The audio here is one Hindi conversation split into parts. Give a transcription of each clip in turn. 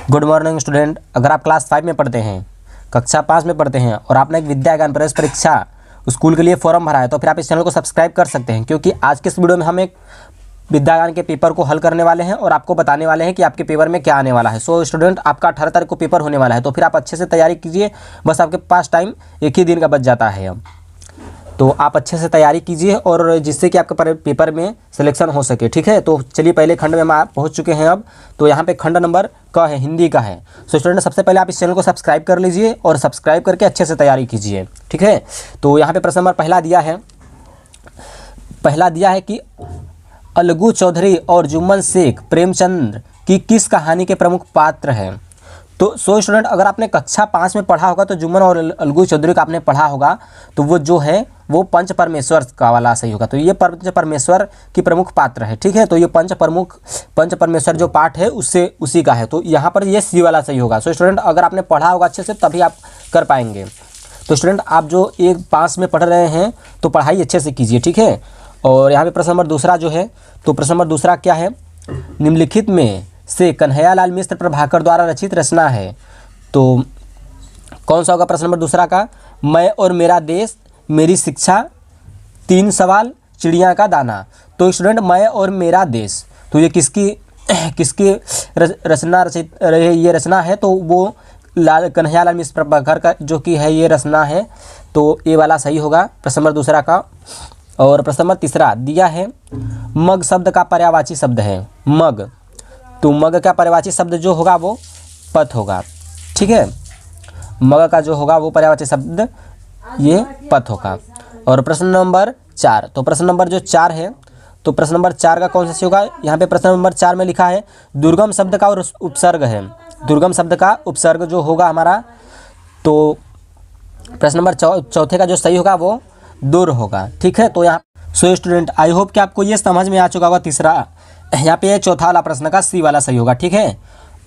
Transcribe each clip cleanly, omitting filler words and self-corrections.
Good morning student. अगर आप क्लास 5 में पढ़ते हैं, कक्षा 5 में पढ़ते हैं और आपने एक विद्या ज्ञान प्रवेश परीक्षा स्कूल के लिए फॉर्म भरा है तो फिर आप इस चैनल को सब्सक्राइब कर सकते हैं, क्योंकि आज के इस वीडियो में हम एक विद्या ज्ञान के पेपर को हल करने वाले हैं और आपको बताने वाले हैं कि आपके पेपर में क्या आने वाला है। सो स्टूडेंट, आपका 18 तारीख को पेपर होने वाला है, तो फिर आप अच्छे से तैयारी कीजिए। बस आपके पास टाइम एक ही दिन का बच जाता है अब, तो आप अच्छे से तैयारी कीजिए और जिससे कि आपके पेपर में सिलेक्शन हो सके। ठीक है, तो चलिए पहले खंड में हम आप पहुंच चुके हैं अब। तो यहाँ पे खंड नंबर क है, हिंदी का है। सो स्टूडेंट, सबसे पहले आप इस चैनल को सब्सक्राइब कर लीजिए और सब्सक्राइब करके अच्छे से तैयारी कीजिए। ठीक है, तो यहाँ पे प्रश्न नंबर पहला दिया है कि अलगू चौधरी और जुम्मन शेख प्रेमचंद की किस कहानी के प्रमुख पात्र हैं। तो सो स्टूडेंट, अगर आपने कक्षा 5 में पढ़ा होगा तो जुम्मन और अलगू चौधरी का आपने पढ़ा होगा, तो वो जो है वो पंच परमेश्वर का वाला सही होगा। तो ये पंच परमेश्वर की प्रमुख पात्र है। ठीक है, तो ये पंच परमेश्वर जो पाठ है उससे उसी का है, तो यहाँ पर ये सी वाला सही होगा। सो स्टूडेंट, अगर आपने पढ़ा होगा अच्छे से तभी आप कर पाएंगे। तो स्टूडेंट, आप जो 1-5 में पढ़ रहे हैं तो पढ़ाई अच्छे से कीजिए। ठीक है, और यहाँ पे प्रश्न नंबर दूसरा जो है, तो प्रश्न नंबर दूसरा क्या है, निम्नलिखित में से कन्हैयालाल मिश्र प्रभाकर द्वारा रचित रचना है। तो कौन सा होगा प्रश्न नंबर दूसरा का? मैं और मेरा देश, मेरी शिक्षा, 3 सवाल, चिड़िया का दाना। तो स्टूडेंट, मैं और मेरा देश, तो ये किसकी रचना ये रचना है, तो वो कन्हैयालाल मिश्र प्रभाकर का जो कि है ये रचना है। तो ये वाला सही होगा प्रश्न नंबर दूसरा का। और प्रश्न नंबर तीसरा दिया है, मग शब्द का पर्यायवाची शब्द है मग। तो मग का पर्यायवाची शब्द जो होगा वो पथ होगा। ठीक है, मग का जो होगा वो पर्यायवाची शब्द ये पथ होगा। और प्रश्न नंबर 4, तो प्रश्न नंबर जो 4 है, तो प्रश्न नंबर 4 का कौन सा सही होगा? यहाँ पे प्रश्न नंबर 4 में लिखा है दुर्गम शब्द का और उपसर्ग है। दुर्गम शब्द का उपसर्ग जो होगा हमारा, तो प्रश्न नंबर चौथे का जो सही होगा वो दूर होगा। ठीक है, तो यहाँ सो स्टूडेंट, आई होप कि आपको ये समझ में आ चुका होगा। तीसरा यहाँ पे चौथा वाला प्रश्न का सी वाला सही होगा। ठीक है,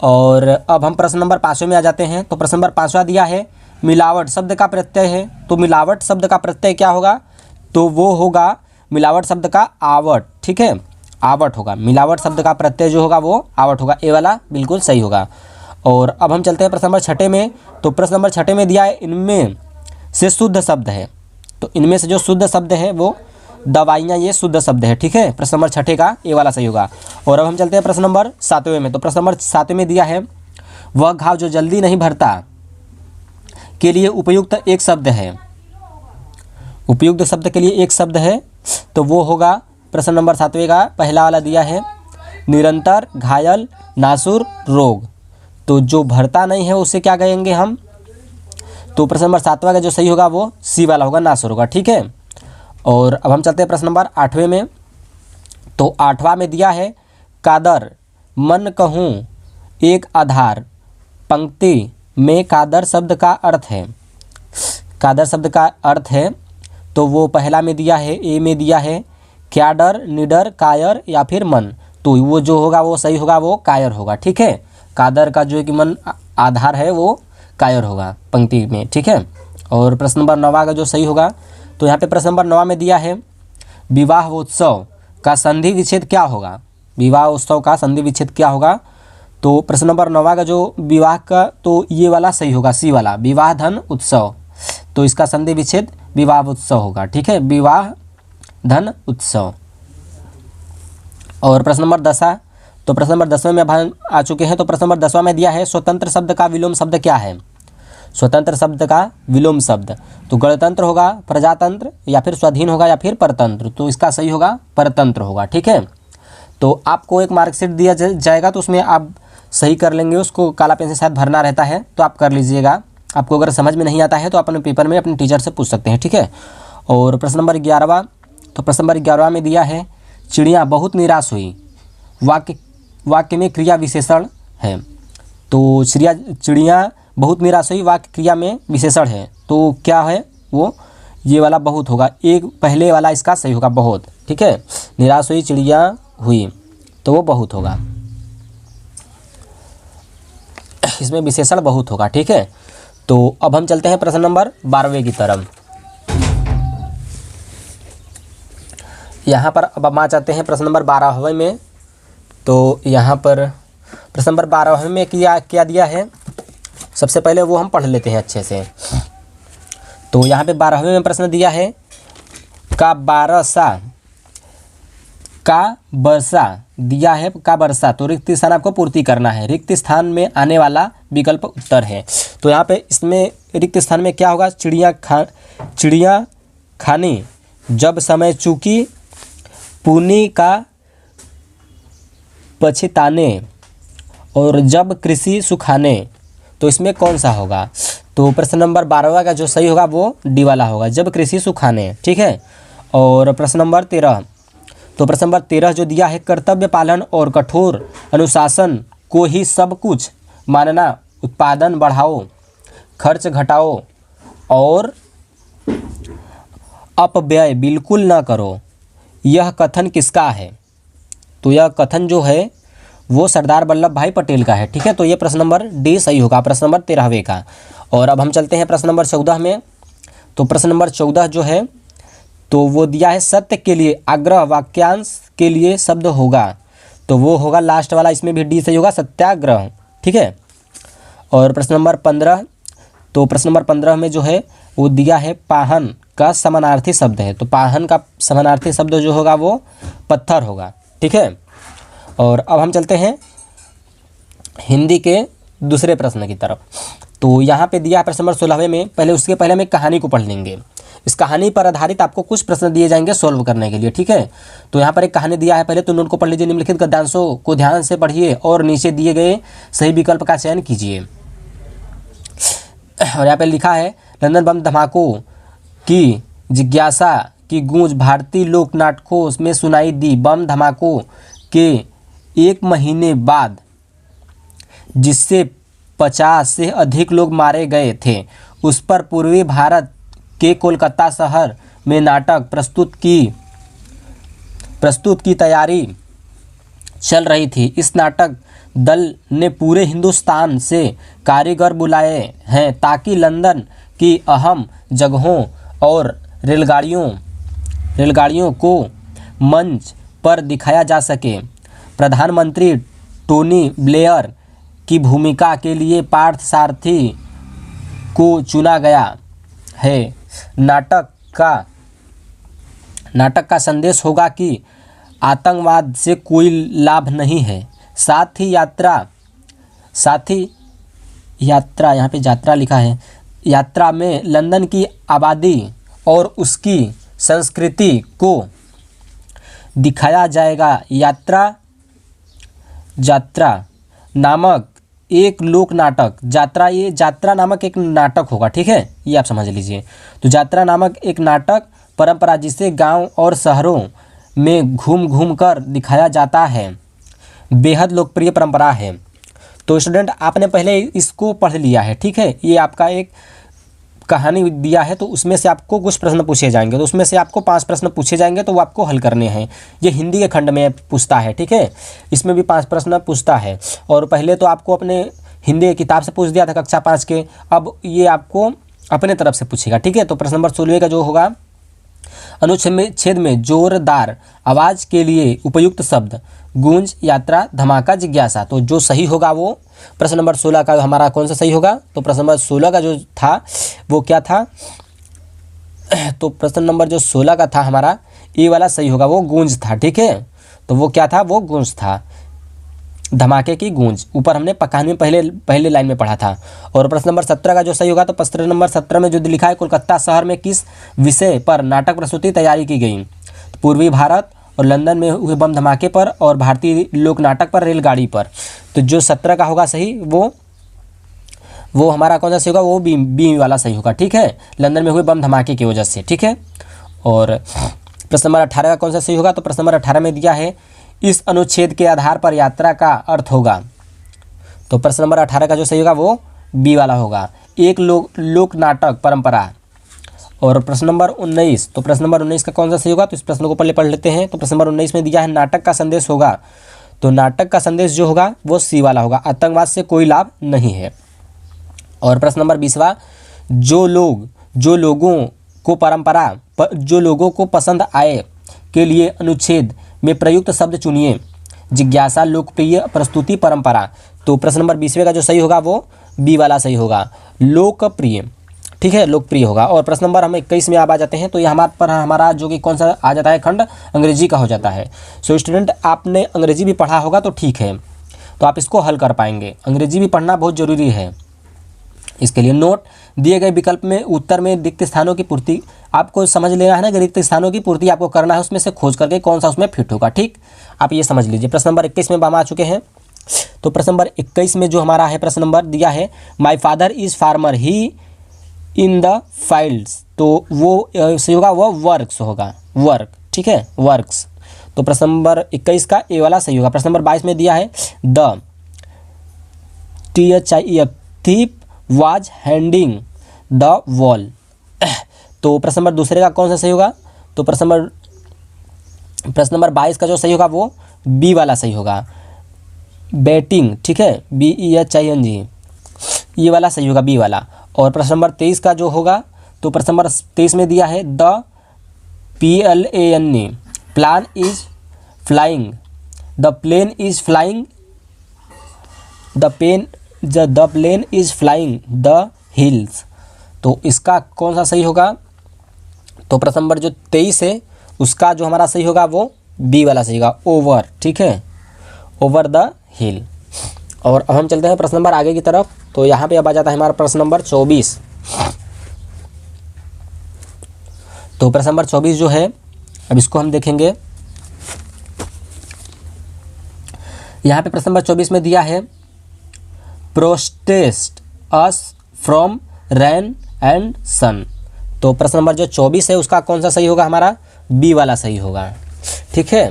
और अब हम प्रश्न नंबर 5 में आ जाते हैं। तो प्रश्न नंबर 5 दिया है मिलावट शब्द का प्रत्यय है। तो मिलावट शब्द का प्रत्यय क्या होगा? तो वो होगा मिलावट शब्द का आवट। ठीक है, आवट होगा। मिलावट शब्द का प्रत्यय जो होगा वो आवट होगा। ए वाला बिल्कुल सही होगा। और अब हम चलते हैं प्रश्न नंबर 6 में। तो प्रश्न नंबर 6 में दिया है इनमें से शुद्ध शब्द है। तो इनमें से जो शुद्ध शब्द है वो दवाइयाँ, ये शुद्ध शब्द है। ठीक है, प्रश्न नंबर 6 का ए वाला सही होगा। और अब हम चलते हैं प्रश्न नंबर 7 में। तो प्रश्न नंबर 7 में दिया है वह घाव जो जल्दी नहीं भरता के लिए उपयुक्त एक शब्द है। उपयुक्त शब्द के लिए एक शब्द है, तो वो होगा प्रश्न नंबर 7 का पहला वाला दिया है निरंतर, घायल, नासुर, रोग। तो जो भरता नहीं है उसे क्या कहेंगे हम? तो प्रश्न नंबर 7 का जो सही होगा वो सी वाला होगा, नासुर होगा। ठीक है, और अब हम चलते हैं प्रश्न नंबर 8 में। तो 8वां में दिया है कादर मन कहूँ एक आधार। पंक्ति में कादर शब्द का अर्थ है। कादर शब्द का अर्थ है, तो वो पहला में दिया है, ए में दिया है क्या डर, निडर, कायर या फिर मन। तो वो जो होगा वो सही होगा, वो कायर होगा। ठीक है, कादर का जो है कि मन आधार है वो कायर होगा पंक्ति में। ठीक है, और प्रश्न नंबर 9 का जो सही होगा, तो यहाँ पे प्रश्न नंबर 9 में दिया है विवाह उत्सव का संधि विच्छेद क्या होगा। विवाह उत्सव का संधि विच्छेद क्या होगा? तो प्रश्न नंबर 9 का जो विवाह का, तो ये वाला सही होगा, सी वाला, विवाह धन उत्सव। तो इसका संधि विच्छेद विवाह उत्सव होगा। ठीक है, विवाह धन उत्सव। और प्रश्न नंबर 10, तो प्रश्न नंबर 10 में अब आ चुके हैं। तो प्रश्न नंबर 10 में दिया है स्वतंत्र शब्द का विलोम शब्द क्या है। स्वतंत्र शब्द का विलोम शब्द, तो गणतंत्र होगा, प्रजातंत्र या फिर स्वाधीन होगा या फिर परतंत्र। तो इसका सही होगा परतंत्र होगा। ठीक है, तो आपको एक मार्कशीट दिया जाएगा, तो उसमें आप सही कर लेंगे, उसको काला पेन से शायद भरना रहता है, तो आप कर लीजिएगा। आपको अगर समझ में नहीं आता है तो अपने पेपर में अपने टीचर से पूछ सकते हैं। ठीक है, और प्रश्न नंबर 11, तो प्रश्न नंबर 11 में दिया है चिड़िया बहुत निराश हुई। वाक्य में क्रिया विशेषण है। तो चिड़िया बहुत निराश हुई वाक्य क्रिया में विशेषण है, तो क्या है वो? ये वाला बहुत होगा। एक पहले वाला इसका सही होगा, बहुत। ठीक है, निराश हुई चिड़िया हुई, तो वो बहुत होगा, इसमें विशेषण बहुत होगा। ठीक है, तो अब हम चलते हैं प्रश्न नंबर 12वें की तरफ। यहाँ पर अब हम आ जाते हैं प्रश्न नंबर 12वें में। तो यहाँ पर प्रश्न नंबर 12वें में क्या क्या दिया है, सबसे पहले वो हम पढ़ लेते हैं अच्छे से। तो यहाँ पे 12वें में प्रश्न दिया है का बारसा का वर्षा दिया है, का वर्षा। तो रिक्त स्थान आपको पूर्ति करना है, रिक्त स्थान में आने वाला विकल्प उत्तर है। तो यहाँ पे इसमें रिक्त स्थान में क्या होगा, चिड़िया खानी जब समय चूकी पुनी का पछताने और जब कृषि सुखाने। तो इसमें कौन सा होगा, तो प्रश्न नंबर 12वां का जो सही होगा वो डी वाला होगा, जब कृषि सुखाने। ठीक है। और प्रश्न नंबर 13, तो प्रश्न नंबर 13 जो दिया है, कर्तव्य पालन और कठोर अनुशासन को ही सब कुछ मानना, उत्पादन बढ़ाओ, खर्च घटाओ और अपव्यय बिल्कुल न करो, यह कथन किसका है। तो यह कथन जो है वो सरदार वल्लभ भाई पटेल का है। ठीक है। तो ये प्रश्न नंबर डी सही होगा, प्रश्न नंबर 13वें का। और अब हम चलते हैं प्रश्न नंबर 14 में। तो प्रश्न नंबर 14 जो है तो वो दिया है, सत्य के लिए आग्रह वाक्यांश के लिए शब्द होगा। तो वो होगा लास्ट वाला, इसमें भी डी सही होगा, सत्याग्रह। ठीक है। और प्रश्न नंबर 15, तो प्रश्न नंबर 15 में जो है वो दिया है, पाहन का समानार्थी शब्द है। तो पाहन का समानार्थी शब्द जो होगा वो पत्थर होगा। ठीक है। और अब हम चलते हैं हिंदी के दूसरे प्रश्न की तरफ। तो यहाँ पे दिया है प्रश्न नंबर 16वें में, पहले उसके पहले हम एक कहानी को पढ़ लेंगे। इस कहानी पर आधारित आपको कुछ प्रश्न दिए जाएंगे सॉल्व करने के लिए। ठीक है। तो यहाँ पर एक कहानी दिया है, पहले तो नोट को पढ़ लीजिए, निम्नलिखित गद्यांशों को ध्यान से पढ़िए और नीचे दिए गए सही विकल्प का चयन कीजिए। और यहाँ पे लिखा है, लंदन बम धमाकों की जिज्ञासा की गूंज भारतीय लोक नाटकों में सुनाई दी। बम धमाकों के एक महीने बाद जिससे 50 से अधिक लोग मारे गए थे, उस पर पूर्वी भारत के कोलकाता शहर में नाटक प्रस्तुत की तैयारी चल रही थी। इस नाटक दल ने पूरे हिंदुस्तान से कारीगर बुलाए हैं ताकि लंदन की अहम जगहों और रेलगाड़ियों को मंच पर दिखाया जा सके। प्रधानमंत्री टोनी ब्लेयर की भूमिका के लिए पार्थ सारथी को चुना गया है। नाटक का संदेश होगा कि आतंकवाद से कोई लाभ नहीं है। साथ ही यात्रा यहाँ पे यात्रा लिखा है, यात्रा में लंदन की आबादी और उसकी संस्कृति को दिखाया जाएगा। यात्रा नामक एक लोक नाटक, ये यात्रा नामक एक नाटक होगा। ठीक है, ये आप समझ लीजिए। तो यात्रा नामक एक नाटक परंपरा जिसे गांव और शहरों में घूम घूम कर दिखाया जाता है, बेहद लोकप्रिय परंपरा है। तो स्टूडेंट आपने पहले इसको पढ़ लिया है। ठीक है, ये आपका एक कहानी दिया है, तो उसमें से आपको कुछ प्रश्न पूछे जाएंगे। तो उसमें से आपको 5 प्रश्न पूछे जाएंगे, तो वो आपको हल करने हैं। ये हिंदी के खंड में पूछता है। ठीक है, इसमें भी 5 प्रश्न पूछता है। और पहले तो आपको अपने हिंदी की किताब से पूछ दिया था कक्षा 5 के, अब ये आपको अपने तरफ से पूछेगा। ठीक है, तो प्रश्न नंबर 16 का जो होगा, अनुच्छेद में जोरदार आवाज़ के लिए उपयुक्त शब्द, गूंज, यात्रा, धमाका, जिज्ञासा। तो जो सही होगा वो प्रश्न नंबर 16 का हमारा कौन सा सही होगा, तो प्रश्न नंबर 16 का जो था वो क्या था, तो प्रश्न नंबर जो 16 का था हमारा ए वाला सही होगा, वो गूंज था। ठीक है, तो वो क्या था, वो गूंज था, धमाके की गूंज। ऊपर हमने कहानी में पहले लाइन में पढ़ा था। और प्रश्न नंबर 17 का जो सही होगा, तो प्रश्न नंबर 17 में जो लिखा है, कोलकाता शहर में किस विषय पर नाटक प्रस्तुति तैयारी की गई, पूर्वी भारत और लंदन में हुए बम धमाके पर और भारतीय लोक नाटक पर, रेलगाड़ी पर। तो जो 17 का होगा सही, वो हमारा कौन सा सही होगा, वो बी वाला सही होगा। ठीक है, लंदन में हुए बम धमाके की वजह से। ठीक है, और प्रश्न नंबर 18 का कौन सा सही होगा, तो प्रश्न नंबर 18 में दिया है, इस अनुच्छेद के आधार पर यात्रा का अर्थ होगा। तो प्रश्न नंबर 18 का जो सही होगा वो बी वाला होगा, एक लोक नाटक परंपरा। और प्रश्न नंबर 19, तो प्रश्न नंबर 19 का कौन सा सही होगा, तो इस प्रश्न को पहले पढ़ लेते हैं। तो प्रश्न नंबर 19 में दिया है, नाटक का संदेश होगा। तो नाटक का संदेश जो होगा वो सी वाला होगा, आतंकवाद से कोई लाभ नहीं है। और प्रश्न नंबर 20वां, जो लोगों को पसंद आए के लिए अनुच्छेद में प्रयुक्त शब्द चुनिए। जिज्ञासा, लोकप्रिय, प्रस्तुति, परंपरा। तो प्रश्न नंबर 20वें का जो सही होगा वो बी वाला सही होगा, लोकप्रिय। ठीक है, लोकप्रिय होगा। और प्रश्न नंबर हम 21 में आप आ जाते हैं। तो यहाँ पर हमारा जो कि कौन सा आ जाता है, खंड अंग्रेजी का हो जाता है। सो स्टूडेंट, आपने अंग्रेजी भी पढ़ा होगा तो ठीक है, तो आप इसको हल कर पाएंगे। अंग्रेजी भी पढ़ना बहुत ज़रूरी है। इसके लिए नोट, दिए गए विकल्प में उत्तर में रिक्त स्थानों की पूर्ति आपको समझ लेना है ना, कि रिक्त स्थानों की पूर्ति आपको करना है, उसमें से खोज करके कौन सा उसमें फिट होगा। ठीक, आप ये समझ लीजिए। प्रश्न नंबर 21 में हम आ चुके हैं। तो प्रश्न नंबर 21 में जो हमारा है प्रश्न नंबर दिया है, my father is farmer he in the fields. तो वो सही होगा, वो वर्क्स होगा, वर्क। ठीक है, वर्क्स। तो प्रश्न नंबर 21 का ए वाला सही होगा। प्रश्न नंबर 22 में दिया है the thief was handing the wall. तो प्रश्न नंबर दूसरे का कौन सा सही होगा? तो प्रश्न नंबर 22 का जो सही होगा वो बी वाला सही होगा, बैटिंग। ठीक है, BEHING, ये वाला सही होगा, बी वाला। और प्रश्न नंबर 23 का जो होगा, तो प्रश्न नंबर 23 में दिया है the PLAN plane is flying, the plane is flying, the plane is flying the hills. तो इसका कौन सा सही होगा? तो प्रश्न नंबर जो 23 है उसका जो हमारा सही होगा वो बी वाला सही होगा, ओवर। ठीक है, ओवर द हिल। और अब हम चलते हैं प्रश्न नंबर आगे की तरफ। तो यहाँ पे अब आ जाता है हमारा प्रश्न नंबर 24। तो प्रश्न नंबर 24 जो है, अब इसको हम देखेंगे। यहाँ पे प्रश्न नंबर 24 में दिया है protects us from rain and sun. तो प्रश्न नंबर जो 24 है उसका कौन सा सही होगा? हमारा बी वाला सही होगा। ठीक है,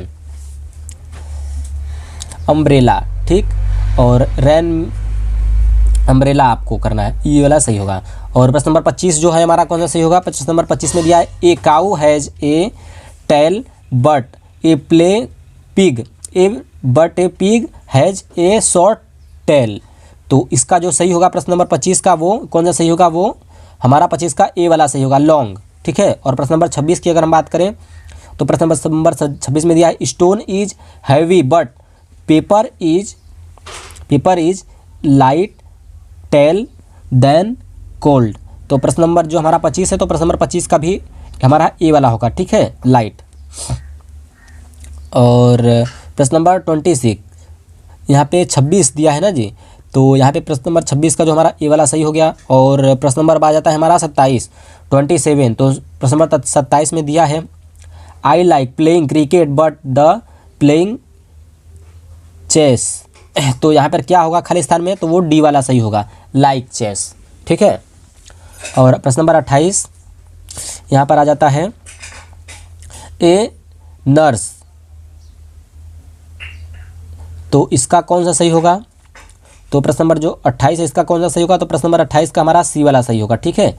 अम्ब्रेला। ठीक, और रेन अम्ब्रेला आपको करना है, ये वाला सही होगा। और प्रश्न नंबर 25 जो है हमारा कौन सा सही होगा? प्रश्न नंबर 25 में दिया है a cow has a tail but a play pig, but a pig has a short tail. तो इसका जो सही होगा प्रश्न नंबर 25 का वो कौन सा सही होगा? वो हमारा 25 का ए वाला सही होगा, लॉन्ग। ठीक है, और प्रश्न नंबर 26 की अगर हम बात करें तो प्रश्न नंबर 26 में दिया है stone is heavy but paper is light tell then cold. तो प्रश्न नंबर जो हमारा 25 है, तो प्रश्न नंबर 25 का भी हमारा ए वाला होगा। ठीक है, लाइट। और प्रश्न नंबर 26, यहाँ पे 26 दिया है ना जी, तो यहाँ पे प्रश्न नंबर 26 का जो हमारा ए वाला सही हो गया। और प्रश्न नंबर आ जाता है हमारा 27। तो प्रश्न नंबर 27 में दिया है I like playing cricket but the playing chess. तो यहाँ पर क्या होगा खाली स्थान में? तो वो डी वाला सही होगा, लाइक चेस। ठीक है, और प्रश्न नंबर 28 यहाँ पर आ जाता है ए नर्स। तो इसका कौन सा सही होगा? तो प्रश्न नंबर जो 28 है इसका कौन सा सही होगा? तो प्रश्न नंबर 28 का हमारा सी वाला सही होगा। ठीक है,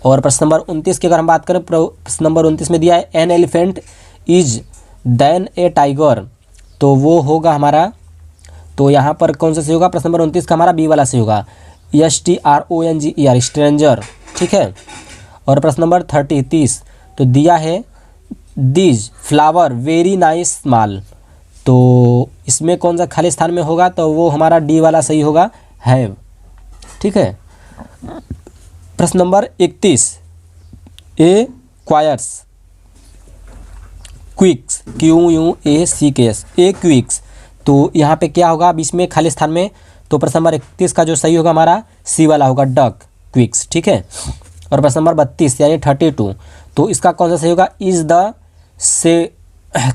और प्रश्न नंबर 29 की अगर हम बात करें, प्रश्न नंबर 29 में दिया है an elephant is then a tiger. तो वो होगा हमारा, तो यहाँ पर कौन सा सही होगा? प्रश्न नंबर 29 का हमारा बी वाला सही होगा, STRONGER, स्ट्रेंजर। ठीक है, और प्रश्न नंबर 30 तो दिया है these flower very nice small. तो इसमें कौन सा खाली स्थान में होगा? तो वो हमारा डी वाला सही होगा, हैव। ठीक है, प्रश्न नंबर 31 ए क्वायर्स क्विक्स, QUACKS, ए क्विक्स। तो यहाँ पे क्या होगा बीच में खाली स्थान में? तो प्रश्न नंबर 31 का जो सही होगा हमारा सी वाला होगा, डक, क्विक्स। ठीक है, और प्रश्न नंबर 32 यानी 32, तो इसका कौन सा सही होगा? इज द से।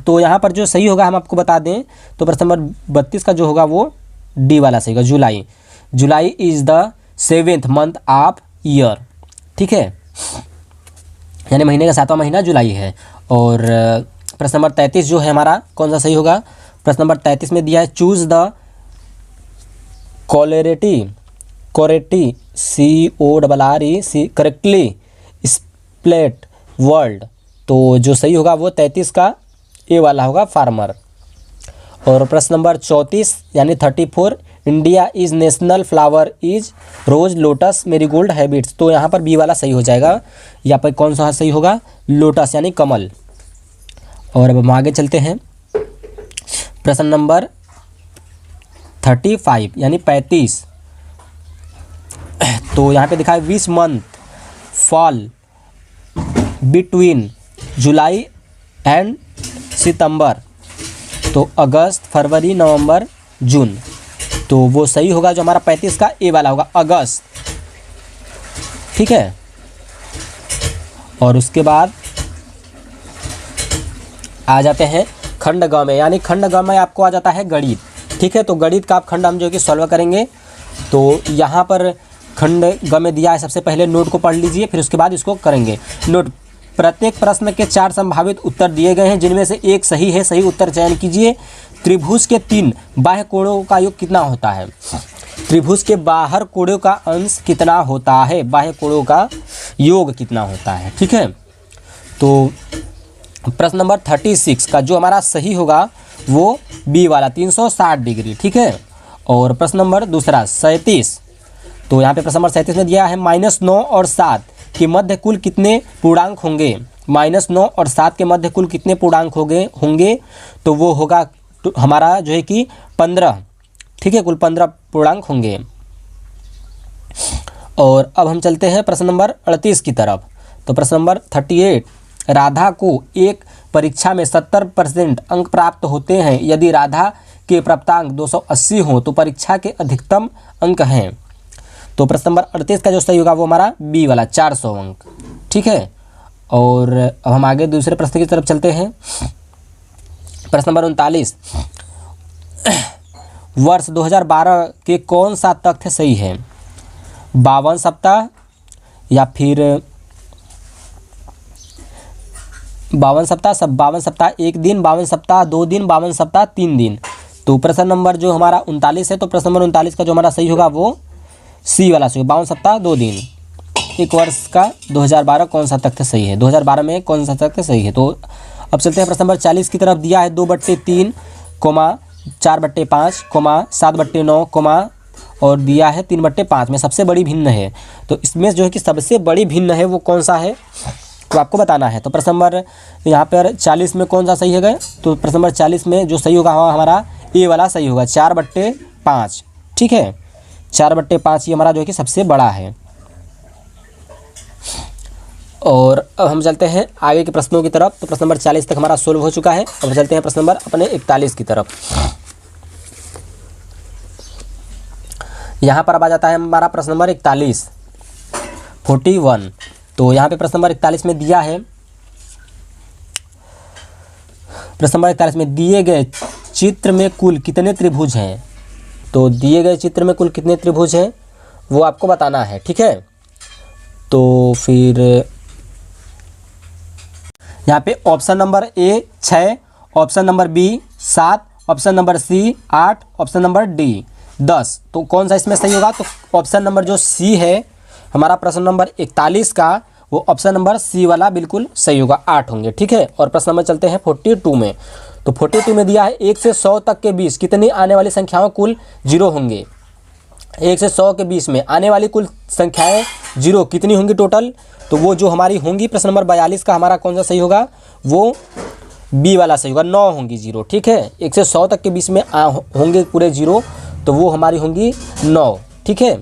तो यहाँ पर जो सही होगा हम आपको बता दें, तो प्रश्न नंबर 32 का जो होगा वो डी वाला सही होगा, जुलाई। July is the 7th month of year. ठीक है, यानी महीने का 7वां महीना जुलाई है। और प्रश्न नंबर 33 जो है हमारा कौन सा सही होगा? प्रश्न नंबर 33 में दिया है choose the Koreti CORREC correctly split word. तो जो सही होगा वो 33 का ए वाला होगा, फार्मर। और प्रश्न नंबर 34 यानी 34 India is national flower is rose lotus marigold habits. तो यहाँ पर बी वाला सही हो जाएगा। यहाँ पर कौन सा सही होगा? लोटस यानी कमल। और अब हम आगे चलते हैं। प्रश्न नंबर 35 यानी 35। तो यहाँ पे दिखा है which month fall between July and September, तो अगस्त, फरवरी, नवंबर, जून। तो वो सही होगा जो हमारा 35 का ए वाला होगा, अगस्त। ठीक है, और उसके बाद आ जाते हैं खंड ग में, यानी खंड ग में आपको आ जाता है गणित। ठीक है, तो गणित का आप खंड हम जो है कि सॉल्व करेंगे। तो यहाँ पर खंड ग में दिया है, सबसे पहले नोट को पढ़ लीजिए, फिर उसके बाद इसको करेंगे। नोट, प्रत्येक प्रश्न के 4 संभावित उत्तर दिए गए हैं, जिनमें से एक सही है, सही उत्तर चयन कीजिए। त्रिभुज के 3 बाह्य कोणों का योग कितना होता है? त्रिभुज के बाहर कोणों का अंश कितना होता है? बाह्य कोणों का योग कितना होता है? ठीक है, तो प्रश्न नंबर 36 का जो हमारा सही होगा वो बी वाला 360 डिग्री। ठीक है, और प्रश्न नंबर दूसरा 37, तो यहाँ पे प्रश्न नंबर 37 में दिया है -9 और 7 के मध्य कुल कितने पूर्णांक होंगे? -9 और 7 के मध्य कुल कितने पूर्णांक होंगे? तो वो होगा हमारा जो है कि 15। ठीक है, कुल 15 पूर्णांक होंगे। और अब हम चलते हैं प्रश्न नंबर 38 की तरफ। तो प्रश्न नंबर 38, राधा को एक परीक्षा में 70% अंक प्राप्त होते हैं। यदि राधा के प्राप्तांक 280 हों तो परीक्षा के अधिकतम अंक हैं। तो प्रश्न नंबर 38 का जो सही होगा वो हमारा बी वाला 400 अंक। ठीक है, और अब हम आगे दूसरे प्रश्न की तरफ चलते हैं। प्रश्न नंबर 39, वर्ष 2012 के कौन सा तथ्य सही है? 52 सप्ताह या फिर 52 सप्ताह, 52 सप्ताह 1 दिन, 52 सप्ताह 2 दिन, 52 सप्ताह 3 दिन। तो प्रश्न नंबर जो हमारा 39 है, तो प्रश्न नंबर 39 का जो हमारा सही होगा वो सी वाला सही, 52 सप्ताह 2 दिन। एक वर्ष का 2012 कौन सा तथ्य सही है? 2012 में कौन सा तथ्य सही है? तो अब चलते हैं प्रश्न नंबर 40 की तरफ। दिया है 2/3, 4/5, 7/9, और दिया है 3/5 में सबसे बड़ी भिन्न है। तो इसमें जो है कि सबसे बड़ी भिन्न है वो कौन सा है, तो आपको बताना है। तो प्रश्न नंबर यहाँ पर 40 में कौन सा सही है? तो प्रश्न नंबर 40 में जो सही होगा हमारा ए वाला सही होगा, 4/5। ठीक है, 4/5 ये हमारा जो है कि सबसे बड़ा है। और अब हम चलते हैं आगे के प्रश्नों की तरफ। तो प्रश्न नंबर 40 तक हमारा सोल्व हो चुका है। अब चलते हैं प्रश्न नंबर अपने 41 की तरफ। यहाँ पर अब आ जाता है हमारा प्रश्न नंबर 41, 41। तो यहाँ पे प्रश्न नंबर 41 में दिया है, प्रश्न नंबर 41 में दिए गए चित्र में कुल कितने त्रिभुज हैं? तो दिए गए चित्र में कुल कितने त्रिभुज हैं वो आपको बताना है। ठीक है, तो फिर यहाँ पे option number A 6, option number B 7, option number C 8, option number D 10। तो कौन सा इसमें सही होगा? तो ऑप्शन नंबर जो सी है हमारा प्रश्न नंबर 41 का, वो ऑप्शन नंबर सी वाला बिल्कुल सही होगा, 8 होंगे। ठीक है, और प्रश्न नंबर चलते हैं 42 में। तो 42 में दिया है 1 से 100 तक के बीच कितनी आने वाली संख्याओं कुल 0 होंगे? 1 से 100 के बीच में आने वाली कुल संख्याएं 0 कितनी होंगी टोटल? तो वो जो हमारी होंगी, प्रश्न नंबर 42 का हमारा कौन सा सही होगा? वो बी वाला सही होगा, 9 होंगी 0। ठीक है, 1 से 100 तक के बीच में होंगे पूरे 0, तो वो हमारी होंगी 9। ठीक है,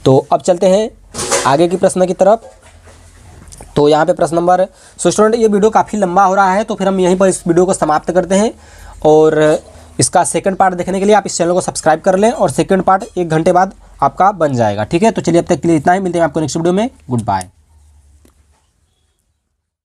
तो अब चलते हैं आगे की प्रश्न की तरफ। तो यहाँ पे प्रश्न नंबर, सो स्टूडेंट ये वीडियो काफ़ी लंबा हो रहा है, तो फिर हम यहीं पर इस वीडियो को समाप्त करते हैं। और इसका सेकंड पार्ट देखने के लिए आप इस चैनल को सब्सक्राइब कर लें, और सेकंड पार्ट 1 घंटे बाद आपका बन जाएगा। ठीक है, तो चलिए अब तक के लिए इतना ही, मिलते हैं आपको नेक्स्ट वीडियो में। Good bye.